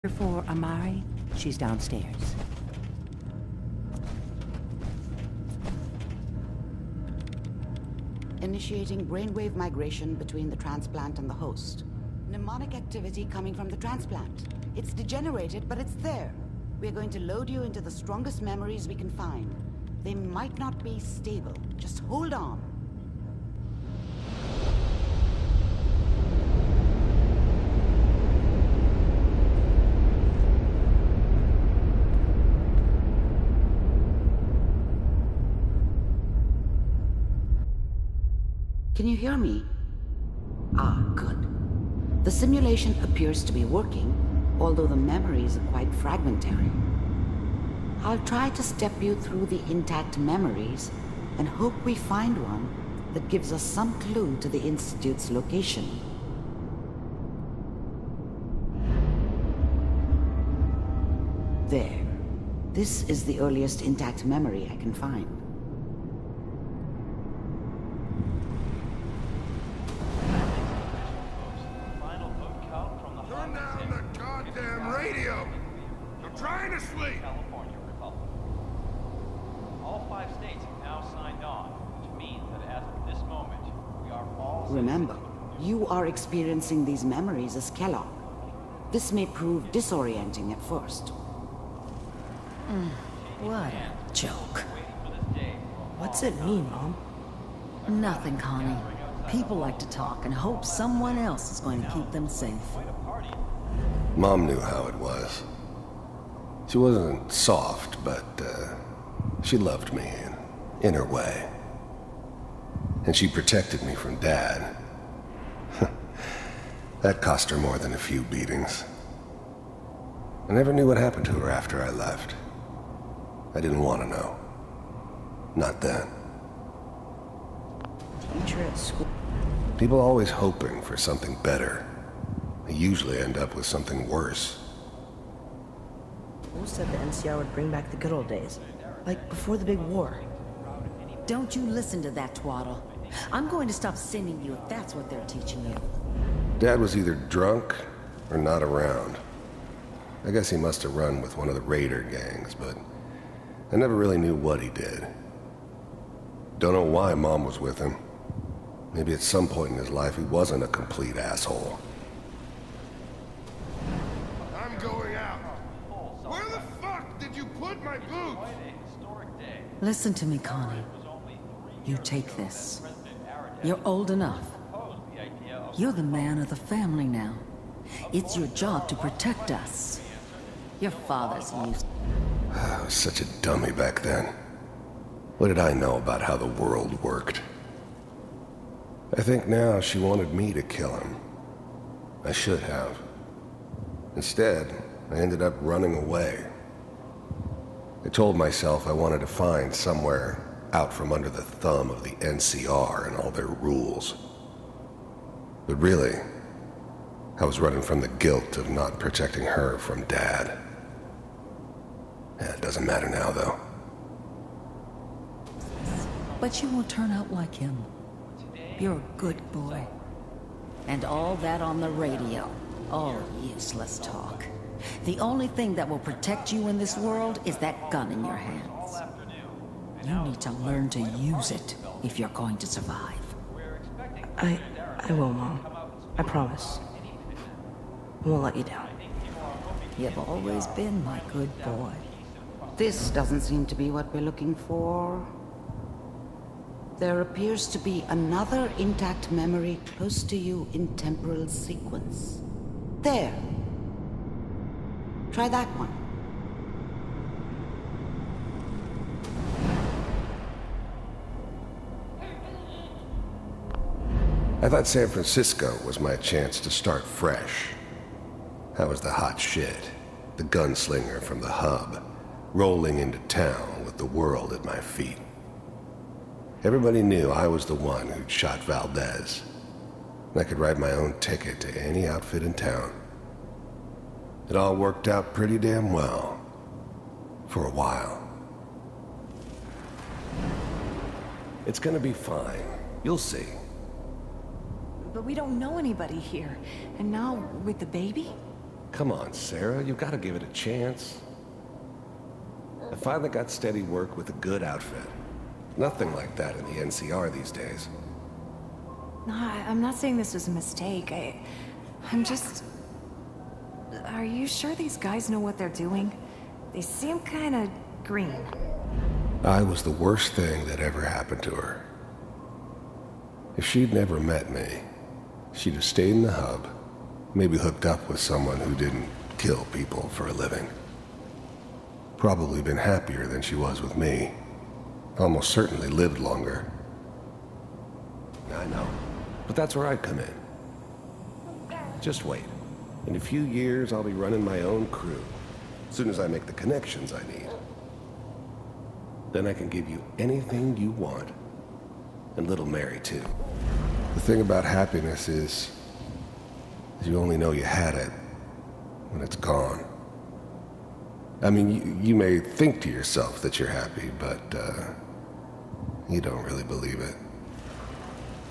For Amari, she's downstairs. Initiating brainwave migration between the transplant and the host. Mnemonic activity coming from the transplant. It's degenerated, but it's there. We're going to load you into the strongest memories we can find. They might not be stable. Just hold on. Can you hear me? Ah, good. The simulation appears to be working, although the memories are quite fragmentary. I'll try to step you through the intact memories and hope we find one that gives us some clue to the Institute's location. There. This is the earliest intact memory I can find. Remember, you are experiencing these memories as Kellogg. This may prove disorienting at first. What a joke. What's it mean, Mom? Nothing, Connie. People like to talk and hope someone else is going to keep them safe. Mom knew how it was. She wasn't soft, but she loved me in her way. And she protected me from Dad. That cost her more than a few beatings. I never knew what happened to her after I left. I didn't want to know. Not then. Teacher at school. People always hoping for something better. They usually end up with something worse. Who said the NCR would bring back the good old days? Like before the big war. Don't you listen to that twaddle. I'm going to stop sending you if that's what they're teaching you. Dad was either drunk or not around. I guess he must have run with one of the raider gangs, but I never really knew what he did. Don't know why Mom was with him. Maybe at some point in his life he wasn't a complete asshole. I'm going out. Where the fuck did you put my boots? Listen to me, Connie. You take this. You're old enough. You're the man of the family now. It's your job to protect us. Your father's used. I was such a dummy back then. What did I know about how the world worked? I think now she wanted me to kill him. I should have. Instead, I ended up running away. I told myself I wanted to find somewhere out from under the thumb of the NCR and all their rules. But really, I was running from the guilt of not protecting her from Dad. It doesn't matter now, though. But you won't turn out like him. You're a good boy. And all that on the radio. All useless talk. The only thing that will protect you in this world is that gun in your hands. You need to learn to use it if you're going to survive. I will, Mom. I promise. I won't let you down. You've always been my good boy. This doesn't seem to be what we're looking for. There appears to be another intact memory close to you in temporal sequence. There. Try that one. I thought San Francisco was my chance to start fresh. I was the hot shit, the gunslinger from the hub, rolling into town with the world at my feet. Everybody knew I was the one who'd shot Valdez. And I could write my own ticket to any outfit in town. It all worked out pretty damn well. For a while. It's gonna be fine. You'll see. But we don't know anybody here. And now, with the baby? Come on, Sarah, you've got to give it a chance. I finally got steady work with a good outfit. Nothing like that in the NCR these days. No, I'm not saying this was a mistake. I'm just... Are you sure these guys know what they're doing? They seem kind of green. I was the worst thing that ever happened to her. If she'd never met me, she'd have stayed in the hub, maybe hooked up with someone who didn't kill people for a living. Probably been happier than she was with me. Almost certainly lived longer. I know, but that's where I come in. Just wait. In a few years, I'll be running my own crew. As soon as I make the connections I need. Then I can give you anything you want. And little Mary, too. The thing about happiness is you only know you had it when it's gone. I mean, you may think to yourself that you're happy, but you don't really believe it.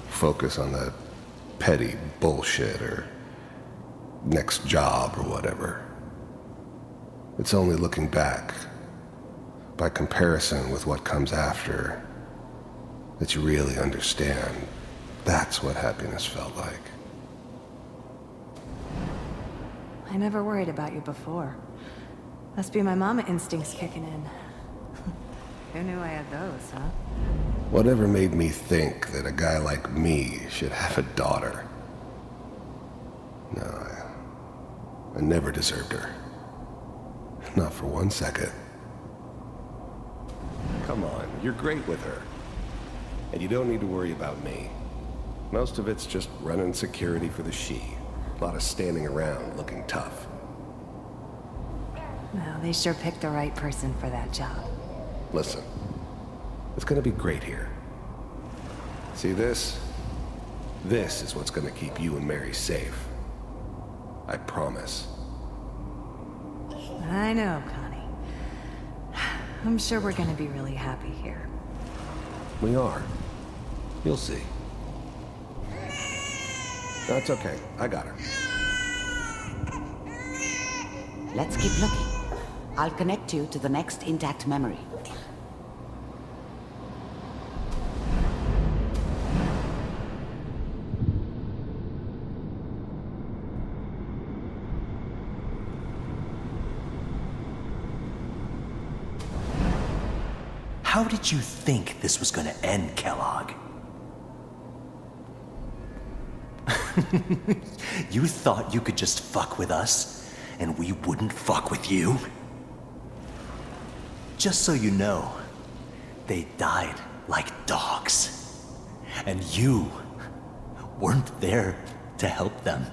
Focus on the petty bullshit or next job or whatever. It's only looking back, by comparison with what comes after, that you really understand that's what happiness felt like. I never worried about you before. Must be my mama instincts kicking in. Who knew I had those, huh? Whatever made me think that a guy like me should have a daughter? No, I never deserved her. Not for 1 second. Come on, you're great with her. And you don't need to worry about me. Most of it's just running security for the she. A lot of standing around looking tough. Well, they sure picked the right person for that job. Listen, it's gonna be great here. See this? This is what's gonna keep you and Mary safe. I promise. I know, Connie. I'm sure we're gonna be really happy here. We are. You'll see. That's okay. I got her. Let's keep looking. I'll connect you to the next intact memory. How did you think this was gonna end, Kellogg? You thought you could just fuck with us, and we wouldn't fuck with you? Just so you know, they died like dogs. And you weren't there to help them.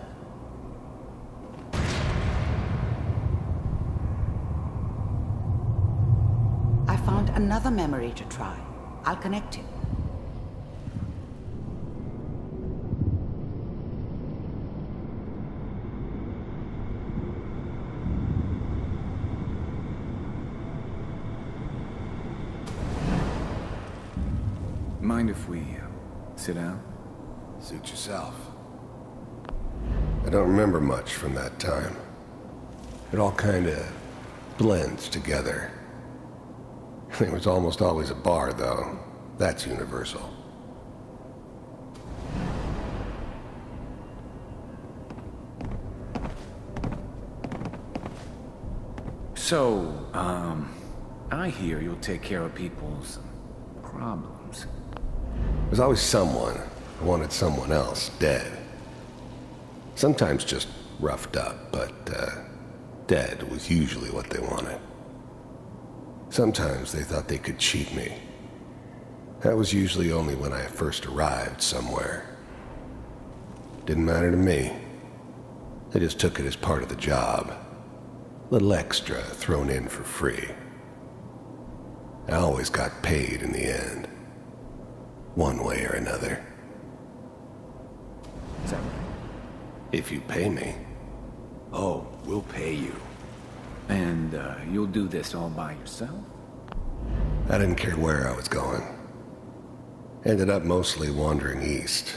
I found another memory to try. I'll connect you. Mind if we sit down? Suit yourself. I don't remember much from that time. It all kinda blends together. There was almost always a bar, though. That's universal. So, I hear you'll take care of people's problems. There's always someone who wanted someone else dead. Sometimes just roughed up, but dead was usually what they wanted. Sometimes they thought they could cheat me. That was usually only when I first arrived somewhere. Didn't matter to me. They just took it as part of the job. Little extra thrown in for free. I always got paid in the end. One way or another. Is that right? If you pay me. Oh, we'll pay you. And, you'll do this all by yourself? I didn't care where I was going. Ended up mostly wandering east.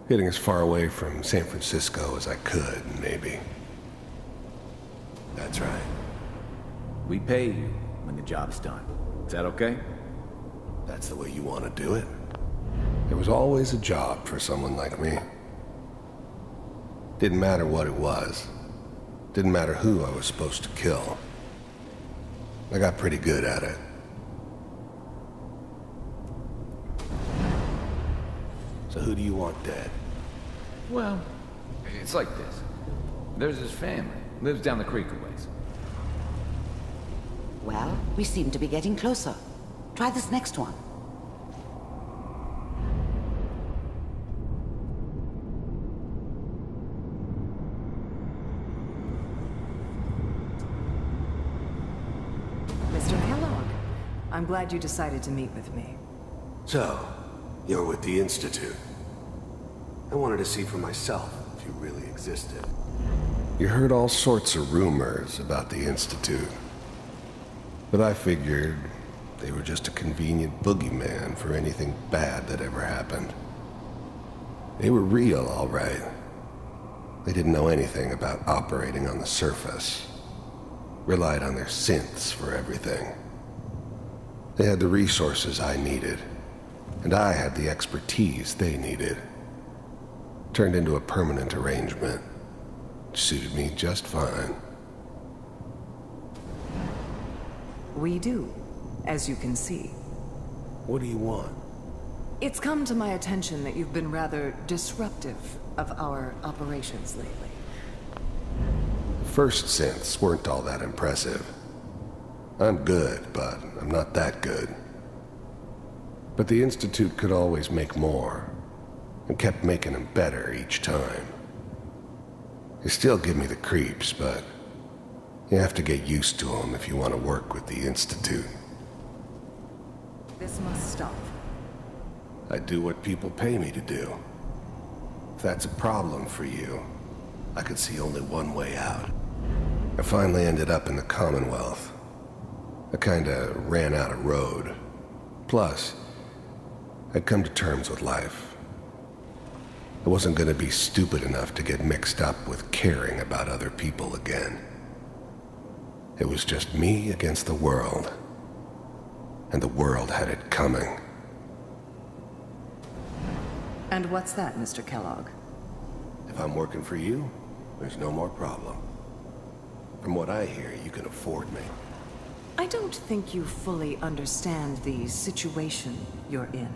Getting as far away from San Francisco as I could, maybe. We pay you when the job's done. Is that okay? That's the way you want to do it? There was always a job for someone like me. Didn't matter what it was. Didn't matter who I was supposed to kill. I got pretty good at it. So who do you want dead? Well, it's like this. There's his family. Lives down the creek a ways. Well, we seem to be getting closer. Try this next one. Mr. Kellogg, I'm glad you decided to meet with me. So, you're with the Institute. I wanted to see for myself if you really existed. You heard all sorts of rumors about the Institute. But I figured they were just a convenient boogeyman for anything bad that ever happened. They were real, all right. They didn't know anything about operating on the surface. Relied on their synths for everything. They had the resources I needed, and I had the expertise they needed. Turned into a permanent arrangement. Suited me just fine. We do, as you can see. What do you want? It's come to my attention that you've been rather disruptive of our operations lately. The first synths weren't all that impressive. I'm good, but I'm not that good. But the Institute could always make more, and kept making them better each time. They still give me the creeps, but you have to get used to them if you want to work with the Institute. This must stop. I do what people pay me to do. If that's a problem for you, I could see only one way out. I finally ended up in the Commonwealth. I kinda ran out of road. Plus, I'd come to terms with life. I wasn't gonna be stupid enough to get mixed up with caring about other people again. It was just me against the world. And the world had it coming. And what's that, Mr. Kellogg? If I'm working for you, there's no more problem. From what I hear, you can afford me. I don't think you fully understand the situation you're in.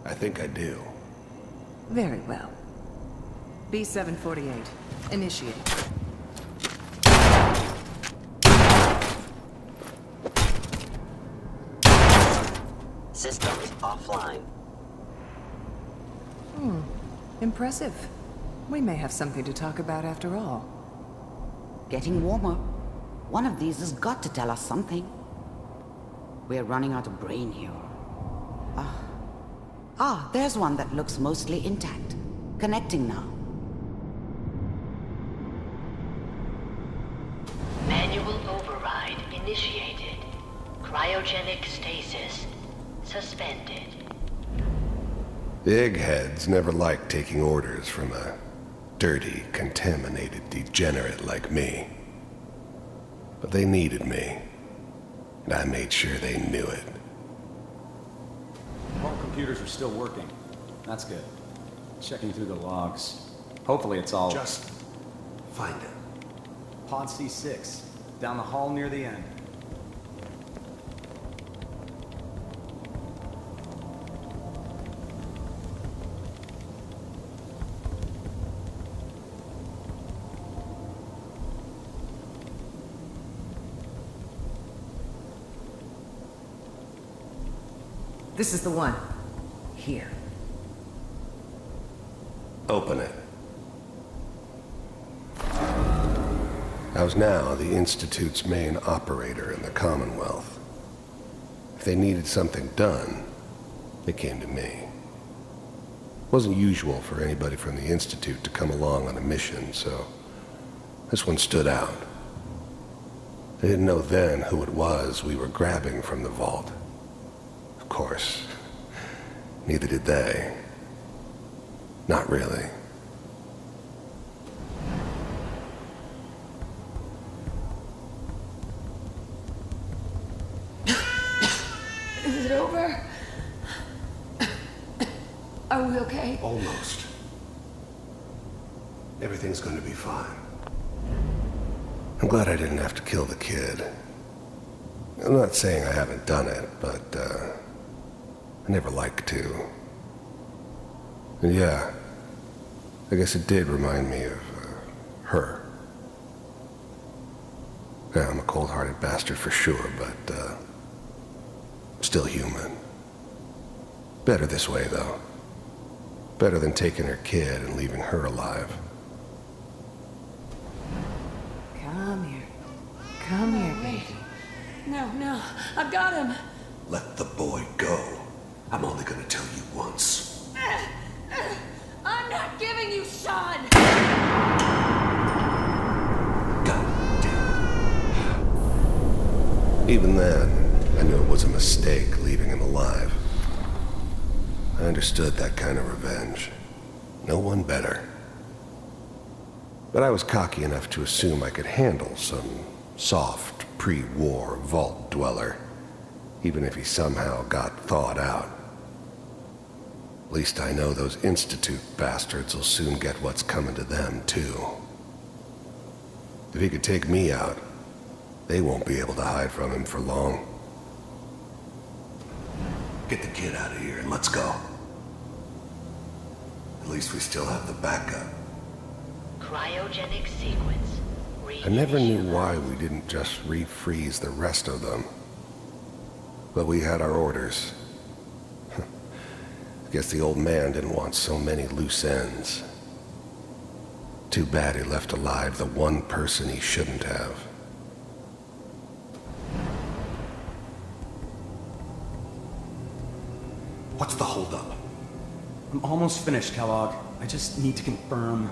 I think I do. Very well. B-748, initiate. Systems offline. Impressive. We may have something to talk about after all. Getting warmer. One of these has got to tell us something. We're running out of brain here. There's one that looks mostly intact. Connecting now. Manual override initiated. Cryogenic stasis suspended. The eggheads never liked taking orders from a dirty, contaminated degenerate like me. But they needed me, and I made sure they knew it. All computers are still working. That's good. Checking through the logs. Hopefully it's all... Just find it. Pod C6, down the hall near the end. This is the one. Here. Open it. I was now the Institute's main operator in the Commonwealth. If they needed something done, they came to me. It wasn't usual for anybody from the Institute to come along on a mission, so this one stood out. I didn't know then who it was we were grabbing from the vault. Of course, neither did they. Not really. it over? Are we okay? Almost. Everything's going to be fine. I'm glad I didn't have to kill the kid. I'm not saying I haven't done it, but, I never liked to. And yeah, I guess it did remind me of, her. Yeah, I'm a cold-hearted bastard for sure, but, still human. Better this way, though. Better than taking her kid and leaving her alive. Come here. Come here, baby. No, I've got him. Let the boy go. I'm only gonna tell you once. I'm not giving you Sean! God damn it. Even then, I knew it was a mistake leaving him alive. I understood that kind of revenge. No one better. But I was cocky enough to assume I could handle some soft, pre-war vault dweller, even if he somehow got thawed out. At least I know those Institute bastards will soon get what's coming to them, too. If he could take me out, they won't be able to hide from him for long. Get the kid out of here and let's go. At least we still have the backup. Cryogenic sequence. I never knew why we didn't just refreeze the rest of them. But we had our orders. I guess the old man didn't want so many loose ends. Too bad he left alive the one person he shouldn't have. What's the holdup? I'm almost finished, Kellogg. I just need to confirm.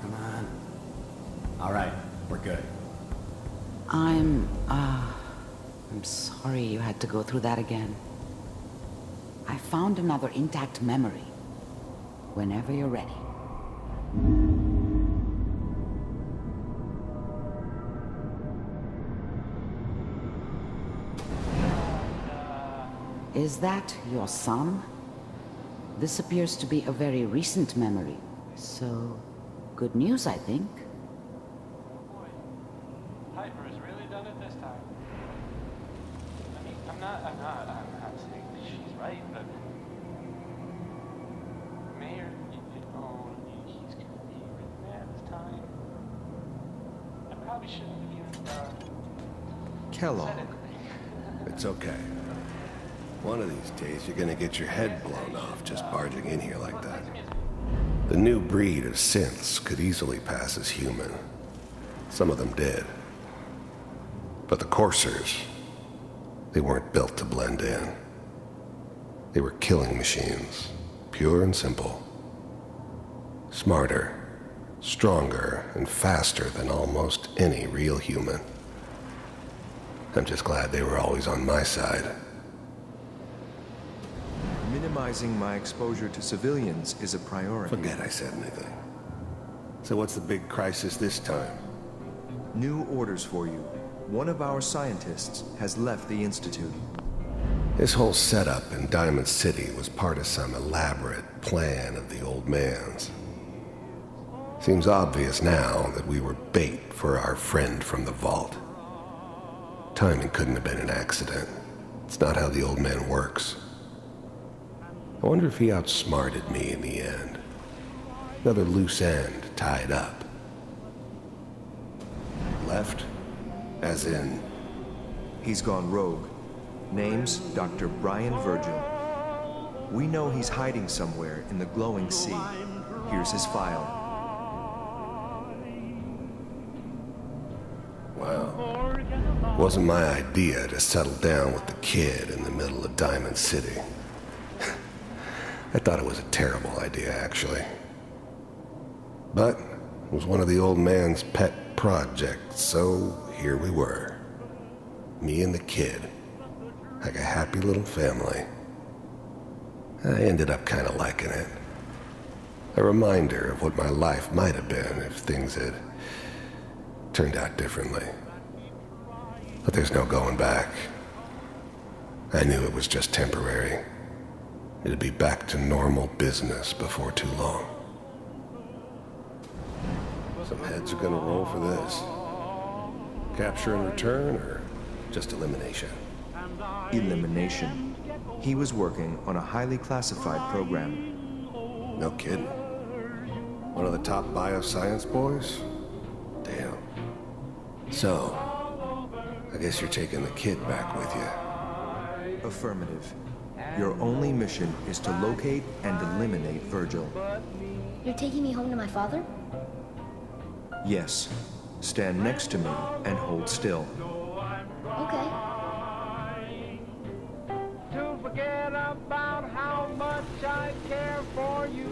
Come on. All right, we're good. I'm sorry you had to go through that again. I found another intact memory. Whenever you're ready. Is that your son? This appears to be a very recent memory, so good news, I think. Boy, Piper has really done it this time. I mean, I'm not saying she's right, but Mayor, he's gonna be really mad this time. I probably shouldn't have even, Kellogg. said it. It's okay. One of these days, you're gonna get your head blown off just barging in here like that. The new breed of synths could easily pass as human. Some of them did. But the coursers, they weren't built to blend in. They were killing machines, pure and simple. Smarter, stronger, and faster than almost any real human. I'm just glad they were always on my side. Minimizing my exposure to civilians is a priority. Forget I said anything. So what's the big crisis this time? New orders for you. One of our scientists has left the Institute. This whole setup in Diamond City was part of some elaborate plan of the old man's. Seems obvious now that we were bait for our friend from the vault. Timing couldn't have been an accident. It's not how the old man works. I wonder if he outsmarted me in the end. Another loose end tied up. Left? As in? He's gone rogue. Name's Dr. Brian Virgil. We know he's hiding somewhere in the glowing sea. Here's his file. Wow. It wasn't my idea to settle down with the kid in the middle of Diamond City. I thought it was a terrible idea, actually. But it was one of the old man's pet projects, so here we were. Me and the kid. Like a happy little family. I ended up kind of liking it. A reminder of what my life might have been if things had turned out differently. But there's no going back. I knew it was just temporary. It'd be back to normal business before too long. Some heads are gonna roll for this. Capture and return, or just elimination? Elimination. He was working on a highly classified program. No kidding. One of the top bioscience boys? Damn. So, I guess you're taking the kid back with you. Affirmative. Your only mission is to locate and eliminate Virgil. You're taking me home to my father? Yes. Stand next to me and hold still. Okay. To forget about how much I care for you.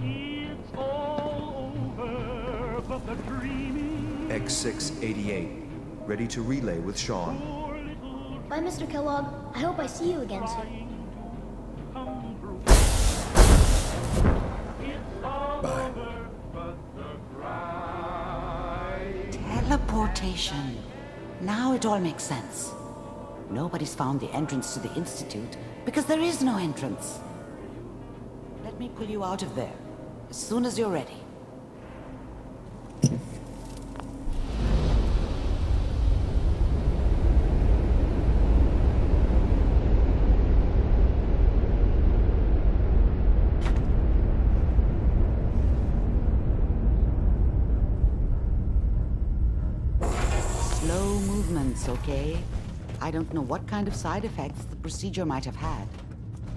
It's all over, but the dreaming. X688. Ready to relay with Sean. Bye, Mr. Kellogg. I hope I see you again soon. Bye. Teleportation. Now it all makes sense. Nobody's found the entrance to the Institute because there is no entrance. Let me pull you out of there as soon as you're ready. Slow movements, okay? I don't know what kind of side effects the procedure might have had.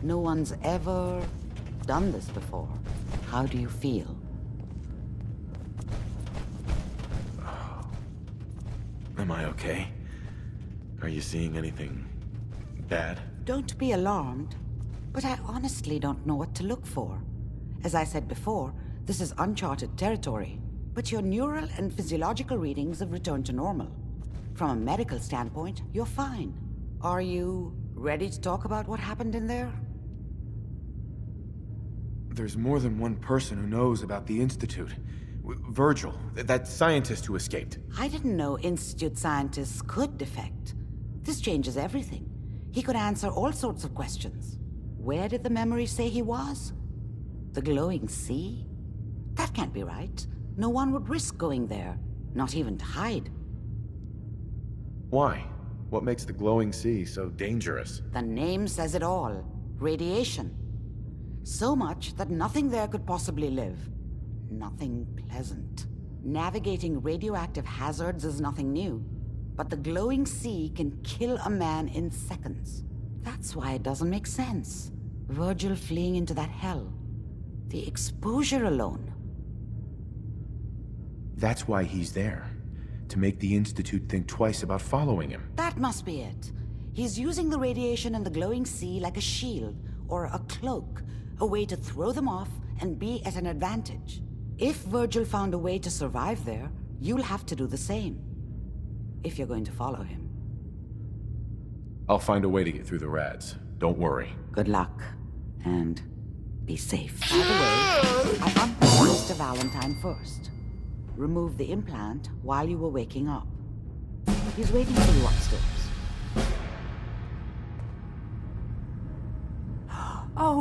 No one's ever done this before. How do you feel? Am I okay? Are you seeing anything bad? Don't be alarmed, but I honestly don't know what to look for. As I said before, this is uncharted territory, but your neural and physiological readings have returned to normal. From a medical standpoint, you're fine. Are you ready to talk about what happened in there? There's more than one person who knows about the Institute. Virgil, that scientist who escaped. I didn't know Institute scientists could defect. This changes everything. He could answer all sorts of questions. Where did the memory say he was? The glowing sea? That can't be right. No one would risk going there, not even to hide. Why? What makes the glowing sea so dangerous? The name says it all. Radiation. So much that nothing there could possibly live. Nothing pleasant. Navigating radioactive hazards is nothing new. But the glowing sea can kill a man in seconds. That's why it doesn't make sense. Virgil fleeing into that hell. The exposure alone. That's why he's there. To make the Institute think twice about following him. That must be it. He's using the radiation in the glowing sea like a shield or a cloak, a way to throw them off and be at an advantage. If Virgil found a way to survive there, you'll have to do the same. If you're going to follow him. I'll find a way to get through the rads. Don't worry. Good luck. And be safe. By the way, I unplugged Mr. Valentine first. Remove the implant while you were waking up. He's waiting for you upstairs. Oh.